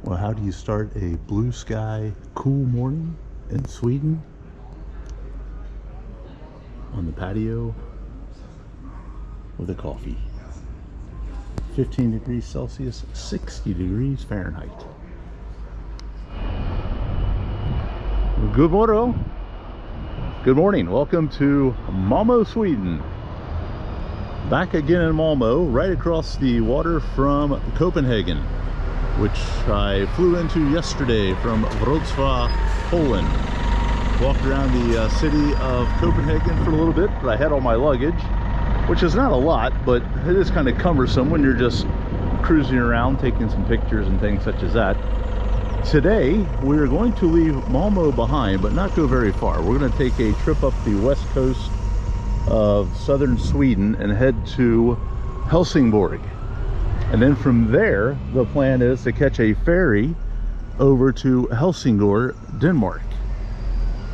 Well, how do you start a blue sky, cool morning in Sweden? On the patio with a coffee. 15 degrees Celsius, 60 degrees Fahrenheit. Good morning. Good morning. Welcome to Malmö, Sweden. Back again in Malmö, right across the water from Copenhagen, which I flew into yesterday from Wrocław, Poland. Walked around the city of Copenhagen for a little bit, but I had all my luggage, which is not a lot, but it is kind of cumbersome when you're just cruising around, taking some pictures and things such as that. Today, we're going to leave Malmö behind, but not go very far. We're going to take a trip up the west coast of southern Sweden and head to Helsingborg. And then from there, the plan is to catch a ferry over to Helsingor, Denmark,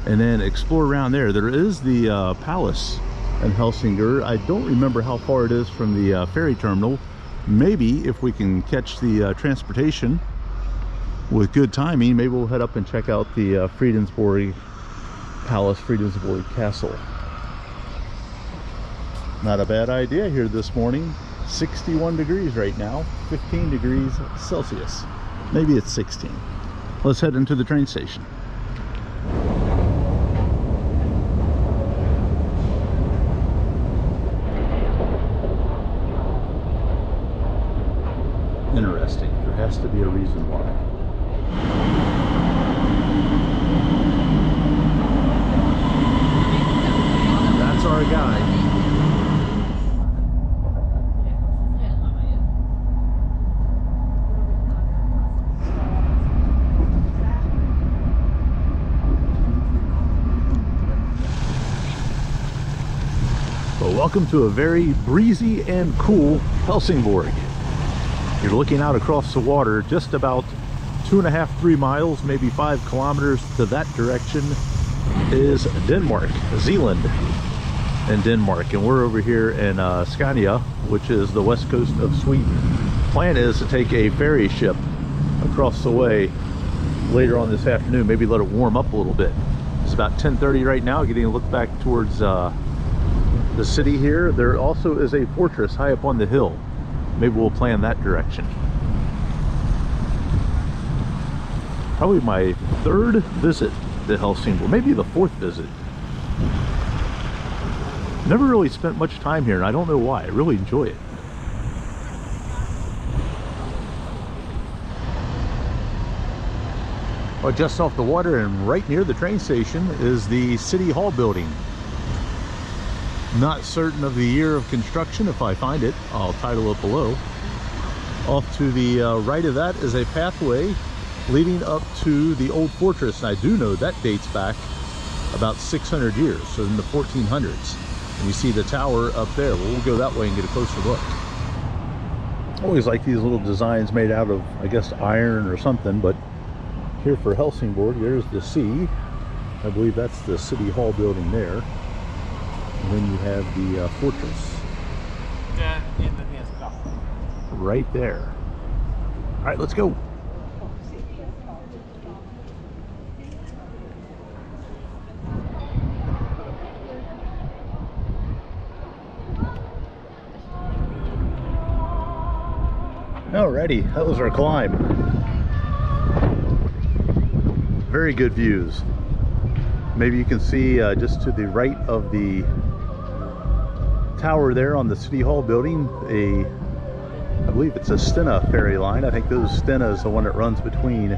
and then explore around there. There is the palace in Helsingor. I don't remember how far it is from the ferry terminal. Maybe if we can catch the transportation with good timing, maybe we'll head up and check out the Fredensborg Palace, Fredensborg Castle. Not a bad idea here this morning. 61 degrees right now, 15 degrees Celsius. Maybe it's 16. Let's head into the train station. Interesting. There has to be a reason why. That's our guy. Well, welcome to a very breezy and cool Helsingborg. You're looking out across the water, just about 2.5–3 miles, maybe 5 kilometers to that direction is Denmark, Zealand and Denmark. And we're over here in Skåne, which is the west coast of Sweden. Plan is to take a ferry ship across the way later on this afternoon, maybe let it warm up a little bit. It's about 10:30 right now, getting a look back towards the city here. There also is a fortress high up on the hill. Maybe we'll plan that direction. Probably my 3rd visit to Helsingborg, maybe the 4th visit. Never really spent much time here, and I don't know why. I really enjoy it. Well, just off the water and right near the train station is the City Hall building. Not certain of the year of construction. If I find it, I'll title it below. Off to the right of that is a pathway leading up to the old fortress. And I do know that dates back about 600 years, so in the 1400s. And you see the tower up there. Well, we'll go that way and get a closer look. Always like these little designs made out of, I guess, iron or something. But here for Helsingborg, there's the sea. I believe that's the City Hall building there. And then you have the fortress right there. All right, let's go. Alrighty, that was our climb. Very good views. Maybe you can see just to the right of the tower there on the City Hall building, I believe it's a Stena ferry line. I think those Stena is the one that runs between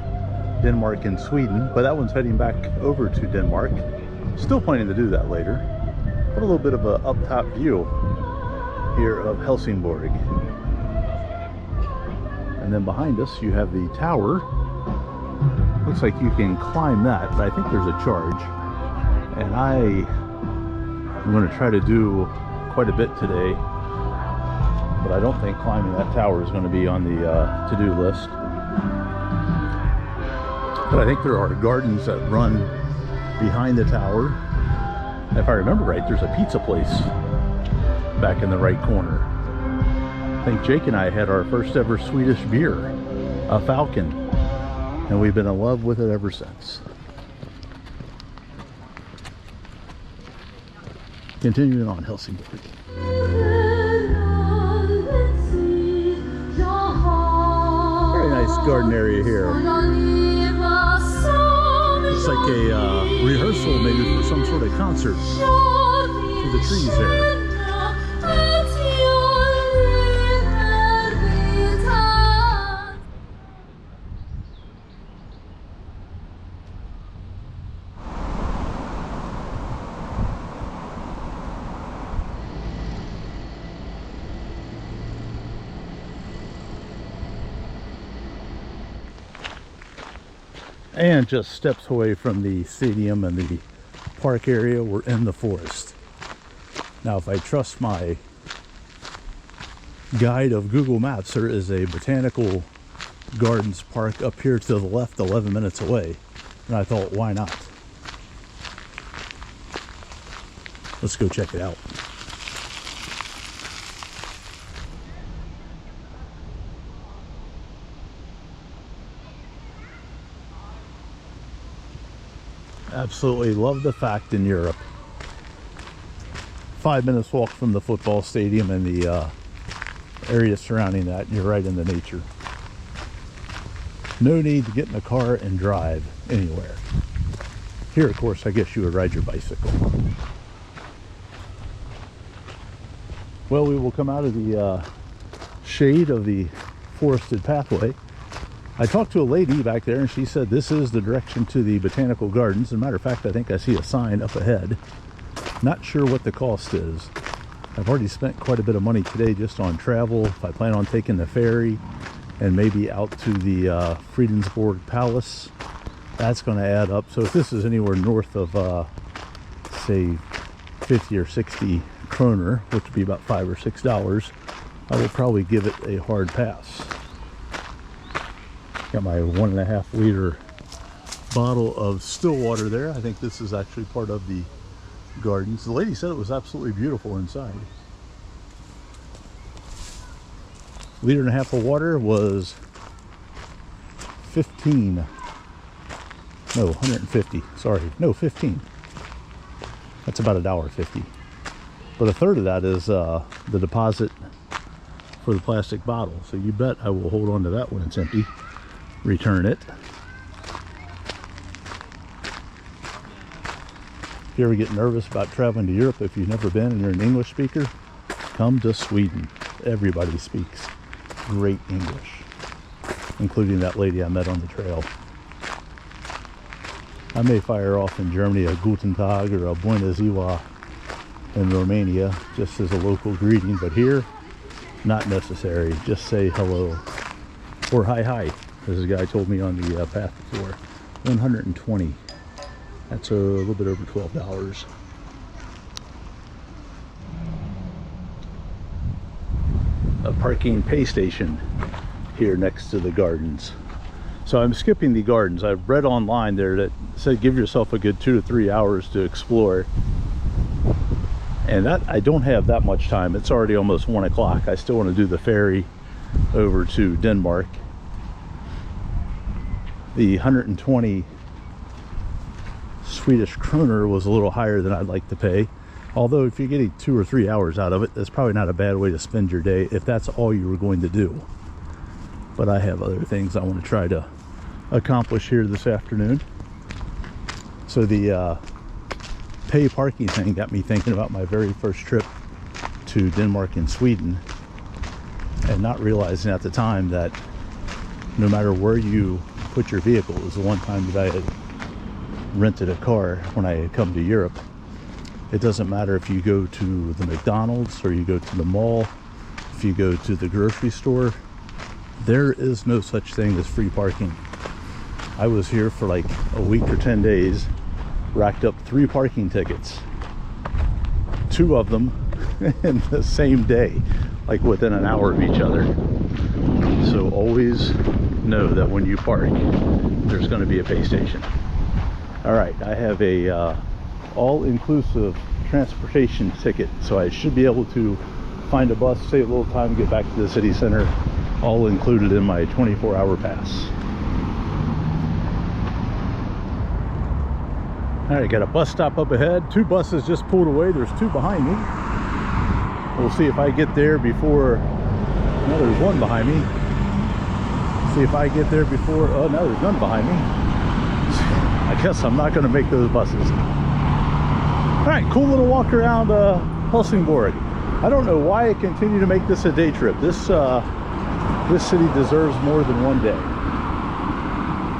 Denmark and Sweden, but that one's heading back over to Denmark. Still planning to do that later. But a little bit of a up top view here of Helsingborg. And then behind us you have the tower. Looks like you can climb that, but I think there's a charge. And I'm going to try to do quite a bit today, but I don't think climbing that tower is going to be on the to-do list. But I think there are gardens that run behind the tower. If I remember right, there's a pizza place back in the right corner. I think Jake and I had our first ever Swedish beer, a Falcon. and we've been in love with it ever since. Continuing on Helsingborg. Very nice garden area here. It's like a rehearsal maybe for some sort of concert. See the trees there. And just steps away from the stadium and the park area, we're in the forest. Now, if I trust my guide of Google Maps, there is a botanical gardens park up here to the left 11 minutes away. And I thought, why not? Let's go check it out. Absolutely love the fact in Europe, 5 minutes walk from the football stadium and the area surrounding that, and you're right in the nature. No need to get in a car and drive anywhere. Here, of course, I guess you would ride your bicycle. Well, we will come out of the shade of the forested pathway. I talked to a lady back there, and she said this is the direction to the botanical gardens. As a matter of fact, I think I see a sign up ahead. Not sure what the cost is. I've already spent quite a bit of money today just on travel. If I plan on taking the ferry and maybe out to the Friedensborg Palace, that's going to add up. So if this is anywhere north of, say, 50 or 60 kroner, which would be about $5 or $6, I will probably give it a hard pass. Got my 1.5 liter bottle of still water there. I think this is actually part of the gardens. The lady said it was absolutely beautiful inside. 1.5 liters of water was 15. No, 150. Sorry, no, 15. That's about $1.50. But a third of that is the deposit for the plastic bottle. So you bet I will hold on to that when it's empty. Return it. If you ever get nervous about traveling to Europe, if you've never been and you're an English speaker, come to Sweden. Everybody speaks great English, including that lady I met on the trail. I may fire off in Germany a Guten Tag or a Bună Ziua in Romania just as a local greeting, but here, not necessary. Just say hello or hi. As a guy told me on the path before. 120. That's a little bit over $12. A parking pay station here next to the gardens. So I'm skipping the gardens. I've read online there that said give yourself a good 2 to 3 hours to explore. And that I don't have that much time. It's already almost 1 o'clock. I still want to do the ferry over to Denmark. The 120 Swedish kroner was a little higher than I'd like to pay. Although if you're getting 2 or 3 hours out of it, that's probably not a bad way to spend your day if that's all you were going to do. But I have other things I want to try to accomplish here this afternoon. So the pay parking thing got me thinking about my very first trip to Denmark and Sweden, and not realizing at the time that no matter where you put your vehicle, it was the one time that I had rented a car when I had come to Europe. It doesn't matter if you go to the McDonald's or you go to the mall, if you go to the grocery store, there is no such thing as free parking. I was here for like a week or 10 days, racked up 3 parking tickets, 2 of them in the same day, like within an hour of each other. So always know that when you park, there's going to be a pay station. All right, I have a all-inclusive transportation ticket, so I should be able to find a bus, save a little time, get back to the city center, all included in my 24-hour pass. All right, got a bus stop up ahead. 2 buses just pulled away. There's 2 behind me. We'll see if I get there before. No, there's 1 behind me. See if I get there before. Oh no, there's none behind me. I guess I'm not going to make those buses. All right, cool little walk around Helsingborg. I don't know why I continue to make this a day trip. This city deserves more than 1 day.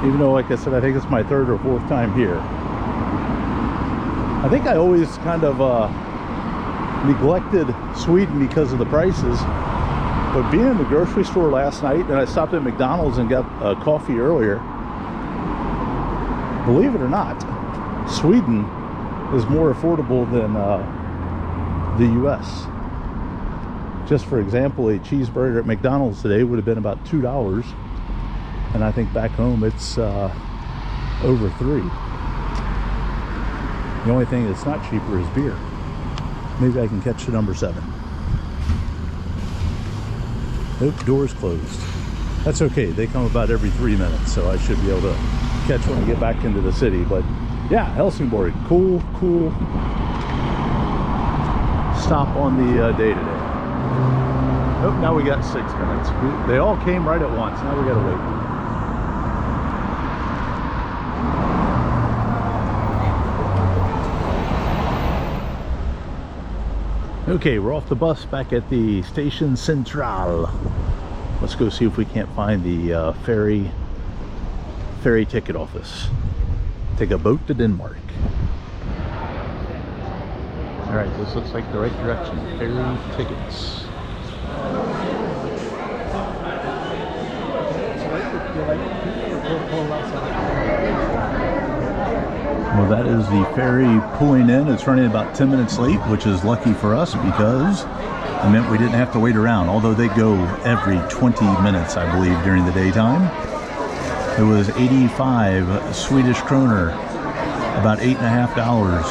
Even though, like I said, I think it's my 3rd or 4th time here. I think I always kind of neglected Sweden because of the prices. But being in the grocery store last night, and I stopped at McDonald's and got coffee earlier, believe it or not, Sweden is more affordable than the US. Just for example, a cheeseburger at McDonald's today would have been about $2, and I think back home it's over $3. The only thing that's not cheaper is beer. Maybe I can catch the number 7. Nope, door's closed. That's okay, they come about every 3 minutes, so I should be able to catch when I get back into the city. But yeah, Helsingborg, cool stop on the day today. Oh, now we got 6 minutes. They all came right at once. Now we gotta wait. Okay, we're off the bus back at the Station Central. Let's go see if we can't find the ferry ticket office. Take a boat to Denmark. All right, this looks like the right direction. Ferry tickets. Well, that is the ferry pulling in. It's running about 10 minutes late, which is lucky for us because it meant we didn't have to wait around. Although they go every 20 minutes, I believe, during the daytime. It was 85 Swedish kroner, about $8.50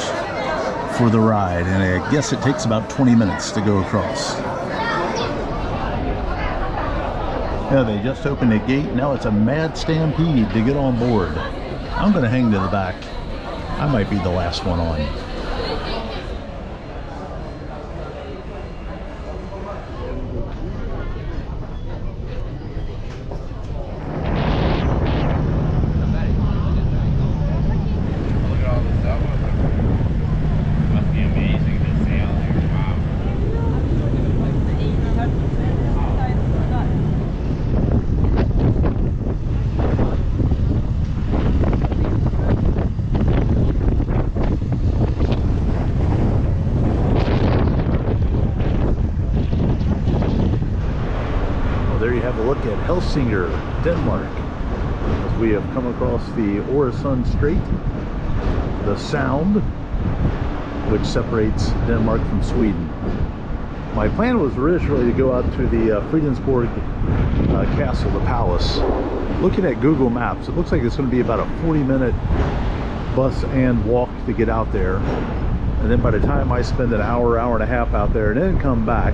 for the ride, and I guess it takes about 20 minutes to go across. Yeah, they just opened a gate. Now it's a mad stampede to get on board. I'm going to hang to the back. I might be the last one on. Must be amazing to sail there. Wow. There you have a look at Helsingor, Denmark, as we have come across the Øresund Strait, the Sound, which separates Denmark from Sweden. My plan was originally to go out to the Fredensborg Castle, the palace. Looking at Google Maps, it looks like it's going to be about a 40-minute bus and walk to get out there. And then by the time I spend an hour, hour and a half out there and then come back,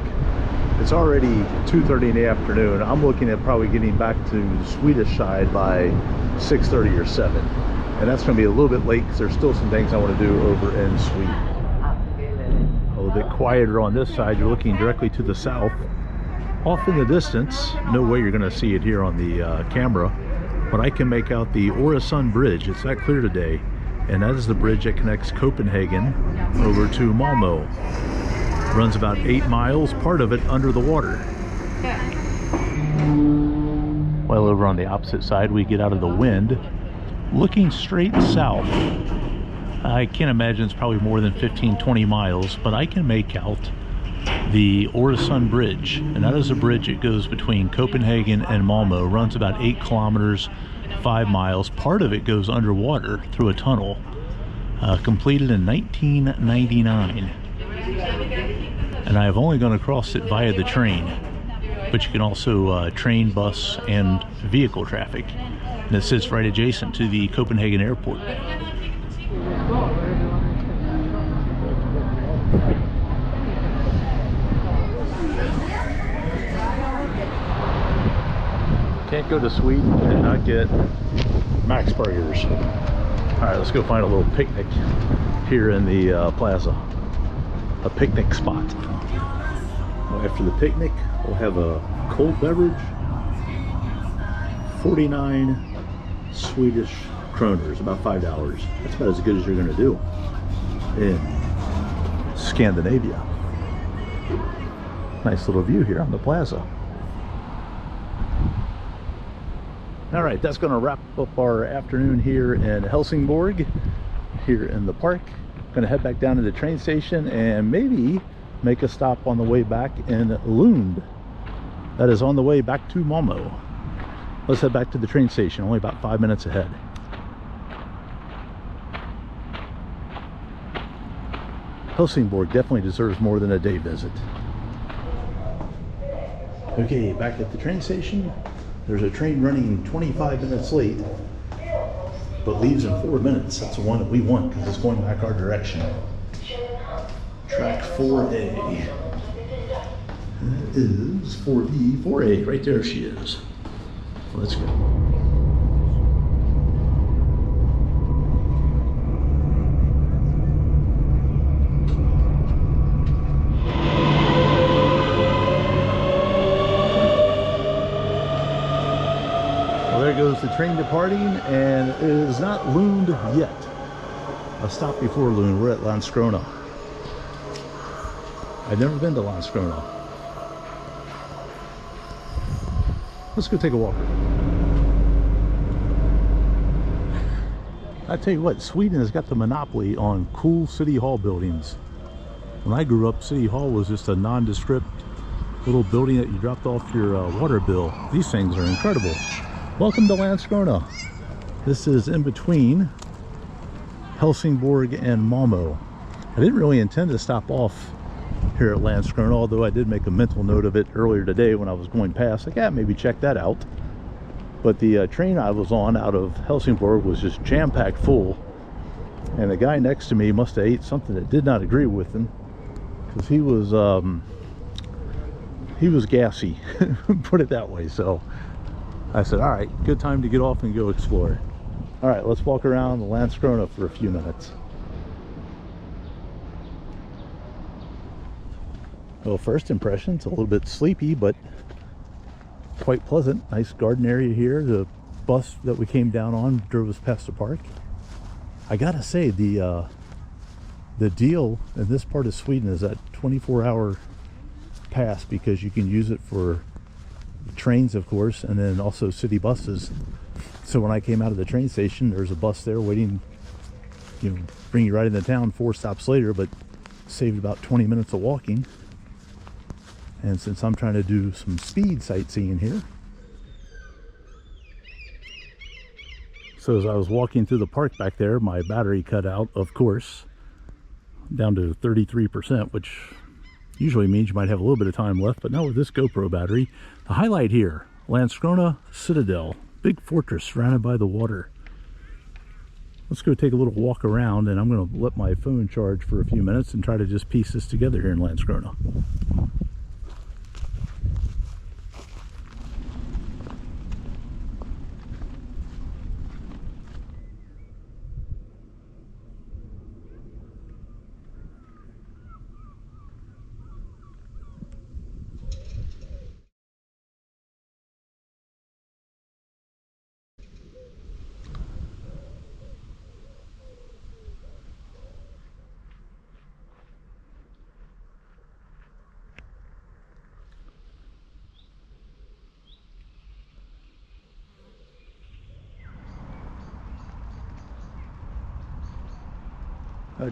it's already 2:30 in the afternoon. I'm looking at probably getting back to the Swedish side by 6:30 or 7. And that's going to be a little bit late because there's still some things I want to do over in Sweden. A little bit quieter on this side. You're looking directly to the south. Off in the distance, no way you're going to see it here on the camera, but I can make out the Øresund Bridge. It's that clear today. And that is the bridge that connects Copenhagen over to Malmö. Runs about 8 miles, part of it under the water. While over on the opposite side, we get out of the wind, looking straight south. I can't imagine it's probably more than 15-20 miles, but I can make out the Øresund Bridge, and that is a bridge that goes between Copenhagen and Malmö. Runs about 8 kilometers, 5 miles. Part of it goes underwater through a tunnel, completed in 1999. And I have only gone across it via the train, but you can also train, bus, and vehicle traffic. And it sits right adjacent to the Copenhagen airport. Can't go to Sweden and not get Max Burgers. All right, let's go find a little picnic here in the plaza. A picnic spot. After the picnic, we'll have a cold beverage. 49 Swedish kroners, about $5. That's about as good as you're going to do in Scandinavia. Nice little view here on the plaza. All right, that's going to wrap up our afternoon here in Helsingborg, here in the park. Going to head back down to the train station and maybe make a stop on the way back in Lund. That is on the way back to Malmö. Let's head back to the train station, only about 5 minutes ahead. Helsingborg definitely deserves more than a day visit. Okay, back at the train station. There's a train running 25 minutes late, but leaves in 4 minutes. That's the one that we want because it's going back our direction. Track 4A. That is 4B, 4A. Right there she is. Let's go. Well, there goes the train departing, and it is not Lund yet. A stop before Lund. We're at Landskrona. I've never been to Landskrona. Let's go take a walk. I tell you what, Sweden has got the monopoly on cool city hall buildings. When I grew up, City Hall was just a nondescript little building that you dropped off your water bill. These things are incredible. Welcome to Landskrona. This is in between Helsingborg and Malmö. I didn't really intend to stop off here at Landskrona, although I did make a mental note of it earlier today when I was going past. Like, yeah, maybe check that out. But the train I was on out of Helsingborg was just jam-packed full, and the guy next to me must have ate something that did not agree with him, because he was gassy, put it that way. So I said, all right, good time to get off and go explore. All right, let's walk around the Landskrona for a few minutes. Well, first impression, it's a little bit sleepy, but quite pleasant. Nice garden area here. The bus that we came down on drove us past the park. I gotta say, the deal in this part of Sweden is that 24-hour pass, because you can use it for trains, of course, and then also city buses. So when I came out of the train station, there's a bus there waiting, you know, bring you right into town 4 stops later, but saved about 20 minutes of walking. And since I'm trying to do some speed sightseeing here, so as I was walking through the park back there, my battery cut out, of course, down to 33%, which usually means you might have a little bit of time left, but not with this GoPro battery. The highlight here, Landskrona Citadel, big fortress surrounded by the water. Let's go take a little walk around, and I'm going to let my phone charge for a few minutes and try to just piece this together here in Landskrona.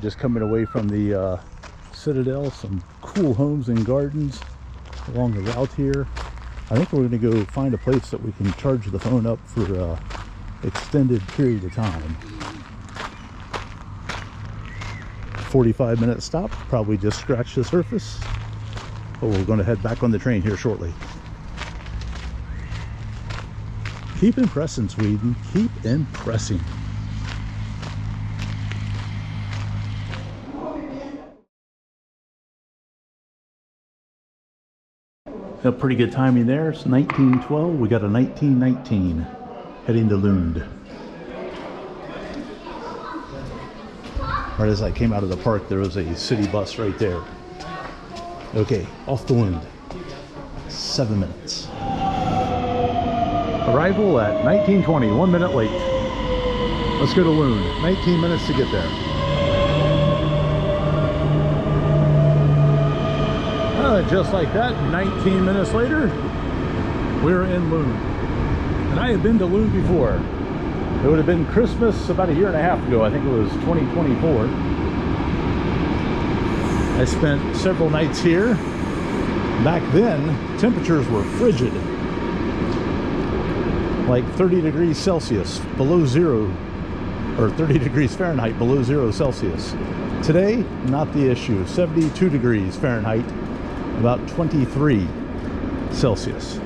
Just coming away from the Citadel, some cool homes and gardens along the route here. I think we're going to go find a place that we can charge the phone up for an extended period of time. 45-minute stop, probably just scratched the surface, but we're going to head back on the train here shortly. Keep impressing, Sweden. Keep impressing. Got pretty good timing there. It's 1912. We got a 1919 heading to Lund. Right as I came out of the park, there was a city bus right there. Okay, off to Lund. 7 minutes. Arrival at 19:20, 1 minute late. Let's go to Lund. 19 minutes to get there. Just like that, 19 minutes later, we're in Lund. And I have been to Lund before. It would have been Christmas about a year and a half ago. I think it was 2024. I spent several nights here. Back then, temperatures were frigid. Like 30 degrees Celsius below zero, or 30 degrees Fahrenheit below 0 Celsius. Today, not the issue. 72 degrees Fahrenheit, about 23 Celsius.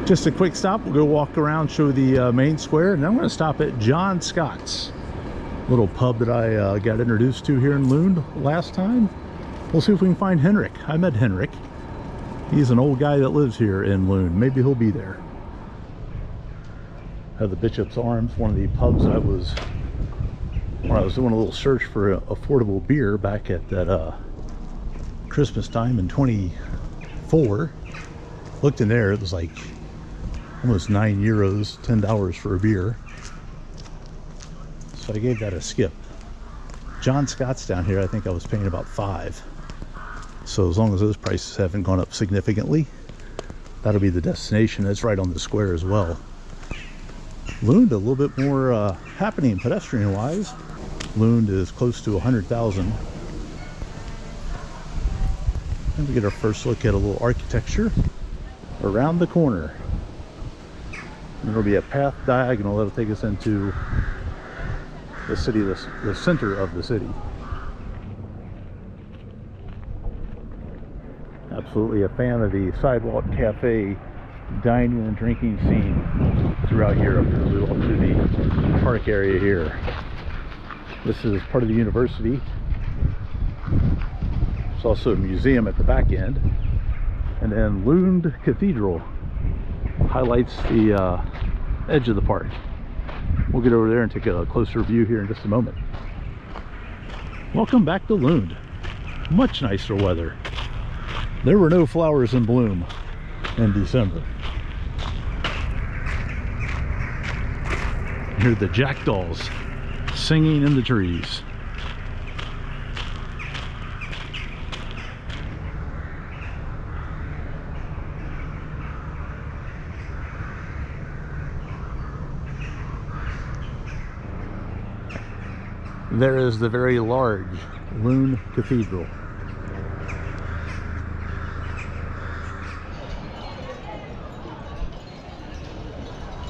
Just a quick stop. We'll go walk around, show the main square, and then I'm going to stop at John Scott's, little pub that I got introduced to here in Lund last time. We'll see if we can find Henrik. I met Henrik. He's an old guy that lives here in Lund. Maybe he'll be there. Have the Bishop's Arms, one of the pubs I was, when I was doing a little search for affordable beer back at that Christmas time in 24. Looked in there, it was like almost €9, $10 for a beer. So I gave that a skip. John Scott's down here, I think I was paying about $5. So as long as those prices haven't gone up significantly, that'll be the destination. It's right on the square as well. Lund, a little bit more happening pedestrian wise. Lund is close to 100,000. And we get our first look at a little architecture around the corner. And there'll be a path diagonal that'll take us into the city, the center of the city. Absolutely a fan of the sidewalk cafe dining and drinking scene throughout Europe. As we walk through the park area here. This is part of the university. There's also a museum at the back end. And then Lund Cathedral highlights the edge of the park. We'll get over there and take a closer view here in just a moment. Welcome back to Lund. Much nicer weather. There were no flowers in bloom in December. Hear the jackdaws singing in the trees. There is the very large Lund Cathedral.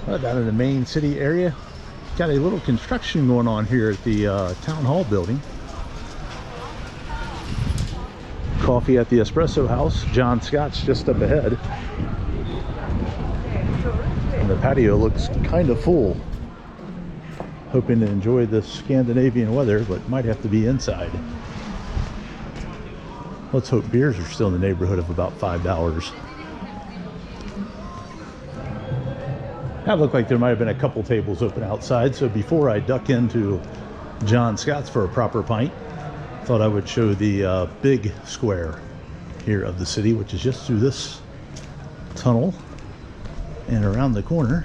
Down in the main city area, got a little construction going on here at the town hall building. Coffee at the Espresso House. John Scott's just up ahead. And the patio looks kind of full. Hoping to enjoy the Scandinavian weather, but might have to be inside. Let's hope beers are still in the neighborhood of about $5. That looked like there might have been a couple tables open outside, so before I duck into John Scott's for a proper pint, thought I would show the big square here of the city, which is just through this tunnel and around the corner.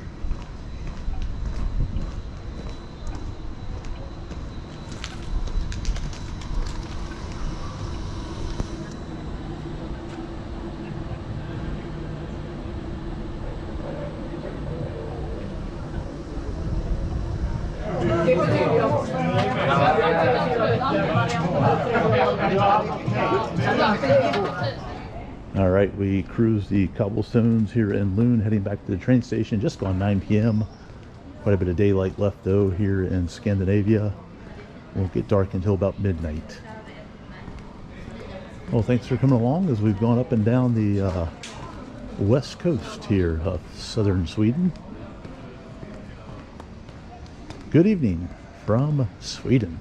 All right, we cruised the cobblestones here in Lund, heading back to the train station. Just gone 9 p.m. Quite a bit of daylight left though here in Scandinavia. Won't get dark until about midnight. Well, thanks for coming along as we've gone up and down the west coast here of southern Sweden. Good evening from Sweden.